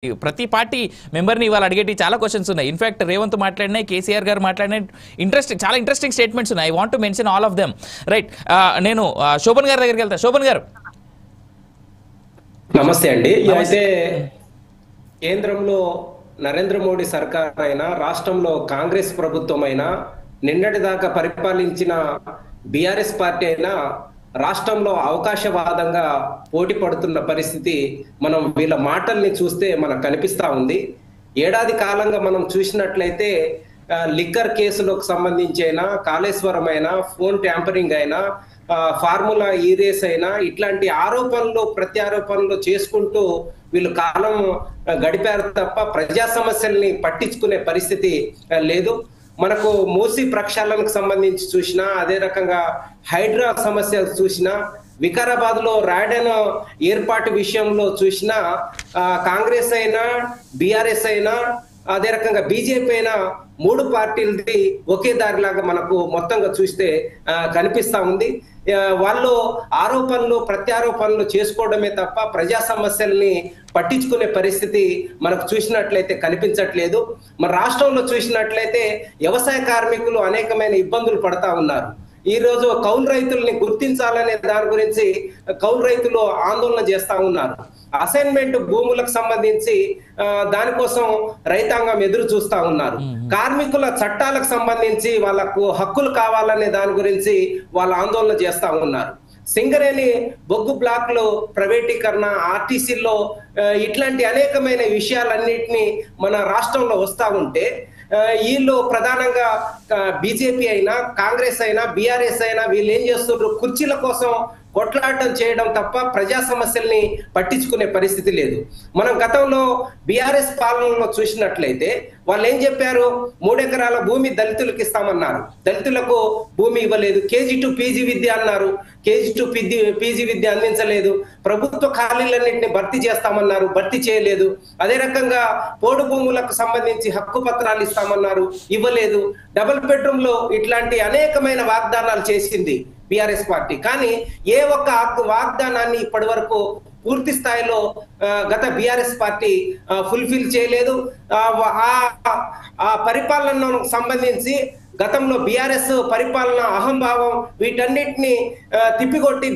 ప్రతి పార్టీ మెంబర్ని ఇవాళ అడిగేటి చాలా క్వశ్చన్స్ ఉన్నాయి. ఇన్ఫాక్ట్ రేవంత్ మాట్లాడినాయి, కేసీఆర్ గారు మాట్లాడినాయి, చాలా ఇంట్రెస్టింగ్ స్టేట్మెంట్స్ ఉన్నాయి. I want to mention all of them. Right, నేను శోభన్ గారి దగ్గరికి వెళ్తా. శోభన్ గారు నమస్తే అండి. అయితే కేంద్రంలో నరేంద్ర మోడీ సర్కార్ అయినా, రాష్ట్రంలో కాంగ్రెస్ ప్రభుత్వం అయినా, నిన్నటి దాకా పరిపాలించిన బీఆర్ఎస్ పార్టీ అయినా రాష్ట్రంలో అవకాశవాదంగా పోటీ పడుతున్న పరిస్థితి మనం వీళ్ళ మాటల్ని చూస్తే మనకు కనిపిస్తా ఉంది. ఏడాది కాలంగా మనం చూసినట్లయితే లిక్కర్ కేసులకు సంబంధించి అయినా, కాళేశ్వరం అయినా, ఫోన్ ట్యాంపరింగ్ అయినా, ఫార్ములా ఈ రేస్ అయినా, ఇట్లాంటి ఆరోపణలు ప్రత్యారోపణలు చేసుకుంటూ వీళ్ళు కాలం గడిపారు తప్ప ప్రజా సమస్యల్ని పట్టించుకునే పరిస్థితి లేదు. మనకు మూసీ ప్రక్షాళనకు సంబంధించి చూసినా, అదే రకంగా హైడ్రా సమస్య చూసినా, వికారాబాద్ లో రాడన్ ఏర్పాటు విషయంలో చూసినా, కాంగ్రెస్ అయినా, బీఆర్ఎస్ అయినా, అదే రకంగా బీజేపీ అయినా, మూడు పార్టీలది ఒకే దారిలాగా మనకు మొత్తంగా చూస్తే కనిపిస్తా ఉంది. వాళ్ళు ఆరోపణలు ప్రత్యారోపణలు చేసుకోవడమే తప్ప ప్రజా సమస్యల్ని పట్టించుకునే పరిస్థితి మనకు చూసినట్లయితే కనిపించట్లేదు. మన రాష్ట్రంలో చూసినట్లయితే వ్యవసాయ కార్మికులు అనేకమైన ఇబ్బందులు పడతా ఉన్నారు. ఈ రోజు కౌలు రైతుల్ని గుర్తించాలనే దాని గురించి కౌలు రైతులు ఆందోళన చేస్తా ఉన్నారు. అసైన్మెంట్ భూములకు సంబంధించి దానికోసం రైతాంగం ఎదురు చూస్తా ఉన్నారు. కార్మికుల చట్టాలకు సంబంధించి వాళ్ళకు హక్కులు కావాలనే దాని గురించి వాళ్ళు ఆందోళన చేస్తా ఉన్నారు. సింగరేణి బొగ్గు బ్లాక్లు ప్రైవేటీకరణ, ఆర్టీసీలో ఇట్లాంటి అనేకమైన విషయాలన్నింటినీ మన రాష్ట్రంలో వస్తా ఉంటే వీళ్ళు ప్రధానంగా బీజేపీ అయినా, కాంగ్రెస్ అయినా, బీఆర్ఎస్ అయినా వీళ్ళు ఏం చేస్తున్నారు? కుర్చీల కోసం కొట్లాటం చేయడం తప్ప ప్రజా సమస్యల్ని పట్టించుకునే పరిస్థితి లేదు. మనం గతంలో బీఆర్ఎస్ పాలనలో చూసినట్లయితే వాళ్ళు ఏం చెప్పారు? 3 ఎకరాల భూమి దళితులకు ఇస్తామన్నారు. దళితులకు భూమి ఇవ్వలేదు. కేజీ టు పీజీ విద్య అన్నారు. కేజీ టు పీజీ విద్య అందించలేదు. ప్రభుత్వ ఖాళీలన్నింటినీ భర్తీ చేస్తామన్నారు, భర్తీ చేయలేదు. అదే రకంగా పోడు భూములకు సంబంధించి హక్కు పత్రాలు ఇస్తామన్నారు, ఇవ్వలేదు. డబుల్ బెడ్రూమ్ లో ఇట్లాంటి అనేకమైన వాగ్దానాలు చేసింది బీఆర్ఎస్ పార్టీ. కానీ ఏ ఒక్క వాగ్దానాన్ని ఇప్పటి వరకు పూర్తి స్థాయిలో గత బీఆర్ఎస్ పార్టీ ఫుల్ఫిల్ చేయలేదు. ఆ పరిపాలనకు సంబంధించి గతంలో బీఆర్ఎస్ పరిపాలన అహంభావం వీటన్నిటిని తిప్పికొట్టి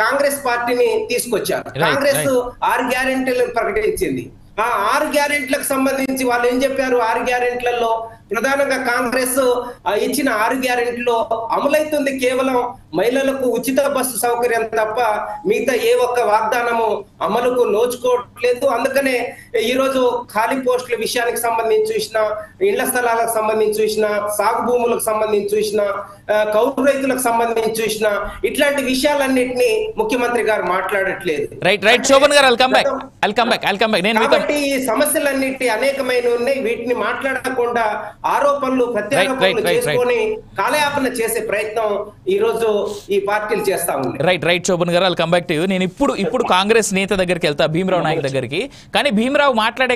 కాంగ్రెస్ పార్టీని తీసుకొచ్చారు. కాంగ్రెస్ 6 గ్యారెంటీలను ప్రకటించింది. ఆ 6 గ్యారెంటీలకు సంబంధించి వాళ్ళు ఏం చెప్పారు? 6 గ్యారెంటీలలో ప్రధానంగా కాంగ్రెస్ ఇచ్చిన 6 గ్యారెంటీలో అమలైతుంది కేవలం మహిళలకు ఉచిత బస్సు సౌకర్యం తప్ప మిగతా ఏ ఒక్క వాగ్దానము అమలుకు నోచుకోవట్లేదు. అందుకనే ఈరోజు ఖాళీ పోస్టుల విషయానికి సంబంధించి చూసిన, ఇళ్ల స్థలాలకు సంబంధించి చూసిన, సాగు భూములకు సంబంధించి చూసిన, కౌలు రైతులకు సంబంధించి చూసిన, ఇట్లాంటి విషయాలన్నింటినీ ముఖ్యమంత్రి గారు మాట్లాడట్లేదు. కాబట్టి ఈ సమస్యలన్నిటి అనేకమైన ఉన్నాయి. వీటిని మాట్లాడకుండా ఆరోపణలు ప్రత్యారోపణలు చేసుకొని కాలయాపన చేసే ప్రయత్నం ఈ రోజు ఈ పార్టీలు చేస్తా ఉన్నాయి. రైట్ శోభన్ గారు, I'll come back to you. నేను ఇప్పుడు కాంగ్రెస్ నేత దగ్గరికి వెళ్తా, భీమరావు నాయక్ దగ్గరికి. కానీ భీమరావు మాట్లాడే